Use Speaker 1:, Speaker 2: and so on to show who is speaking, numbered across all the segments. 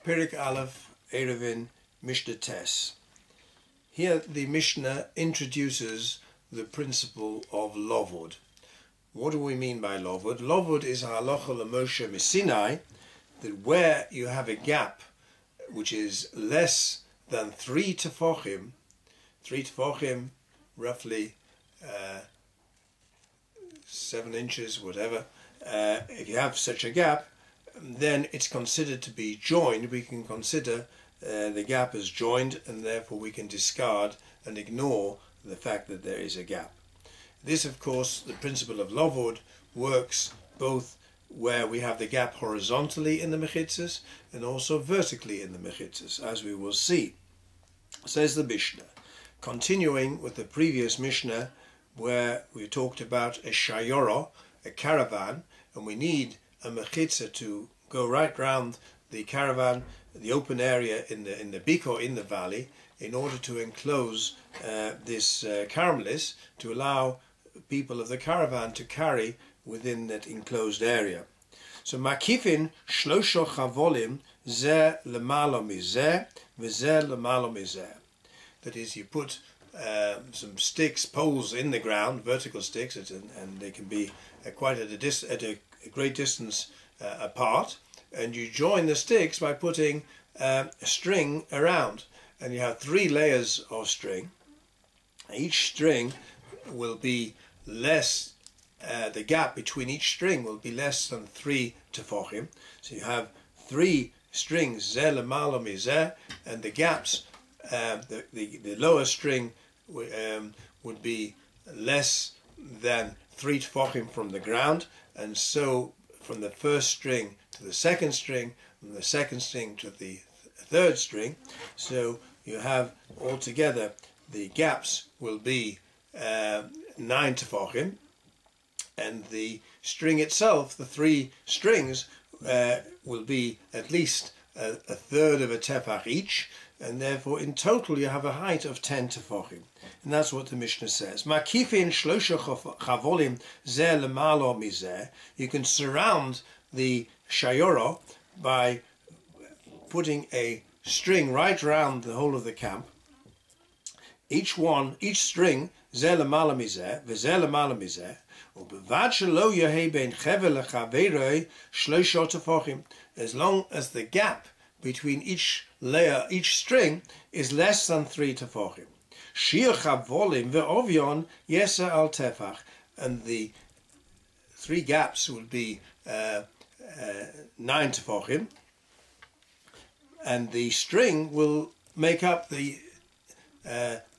Speaker 1: Perek Aleph, Círoבין, Mishnah Tes. Here the Mishnah introduces the principle of Lovud. What do we mean by Lovud? Lovud is a halacha l'Moshe Sinai, that where you have a gap which is less than 3 tefachim, roughly 7 inches, whatever, if you have such a gap, then it's considered to be joined. We can consider the gap as joined, and therefore we can discard and ignore the fact that there is a gap. This, of course, the principle of Lovud works both where we have the gap horizontally in the mechitzas and also vertically in the mechitzas, as we will see. Says the Mishnah, continuing with the previous Mishnah where we talked about a shayora, a caravan, and we need a mechitza to go right round the caravan, the open area in the biko, in the valley, in order to enclose this caramelis, to allow people of the caravan to carry within that enclosed area. So makifin shlosha chavolim zeh lemalo mizeh v'zeh lemalo mizeh. That is, you put some sticks, poles in the ground, vertical sticks, and they can be quite at a great distance apart, and you join the sticks by putting a string around, and you have 3 layers of string. Each string will be less, the gap between each string will be less than 3 tefachim. So you have 3 strings, zeh lemalo mizeh, and the gaps, the lower string would be less than 3 tefachim from the ground, and so from the first string to the second string, from the second string to the third string, so you have altogether the gaps will be 9 tefachim, and the string itself, the 3 strings, will be at least a third of a tefach each, and therefore in total you have a height of 10 tefachim. And that's what the Mishnah says. Makifin shlosha chavolim zeh lemalo mizeh. You can surround the shayora by putting a string right around the whole of the camp. Each string, zeh lemalo mizeh v'zeh lemalo mizeh, ubevad shelo yehei ben chevel lechaveroi shlosha tefachim. As long as the gap between each layer, each string, is less than 3 tefachim. Shir chavolim ve'ovyon yeser al tefach, and the 3 gaps will be 9 tefachim, and the string will make up the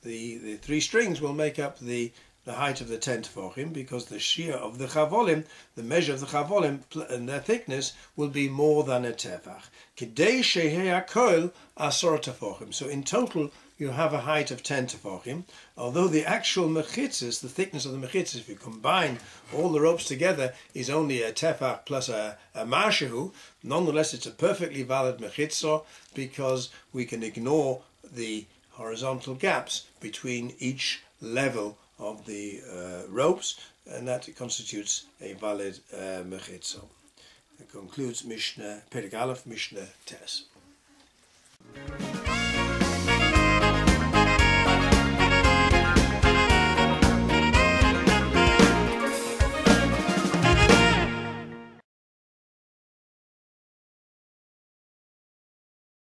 Speaker 1: 3 strings will make up the height of the 10 tefachim, because the shear of the chavolim, the measure of the chavolim and their thickness, will be more than a tefach. Kidei shehei hakol asor tefachim. So in total you have a height of 10 tefachim, although the actual mechitzas, the thickness of the mechitzas, if you combine all the ropes together, is only a tefach plus a marshehu. Nonetheless, it's a perfectly valid mechitzah, because we can ignore the horizontal gaps between each level of the ropes, and that constitutes a valid mechitzah. It concludes Mishnah, Perek Aleph, Mishnah Tes.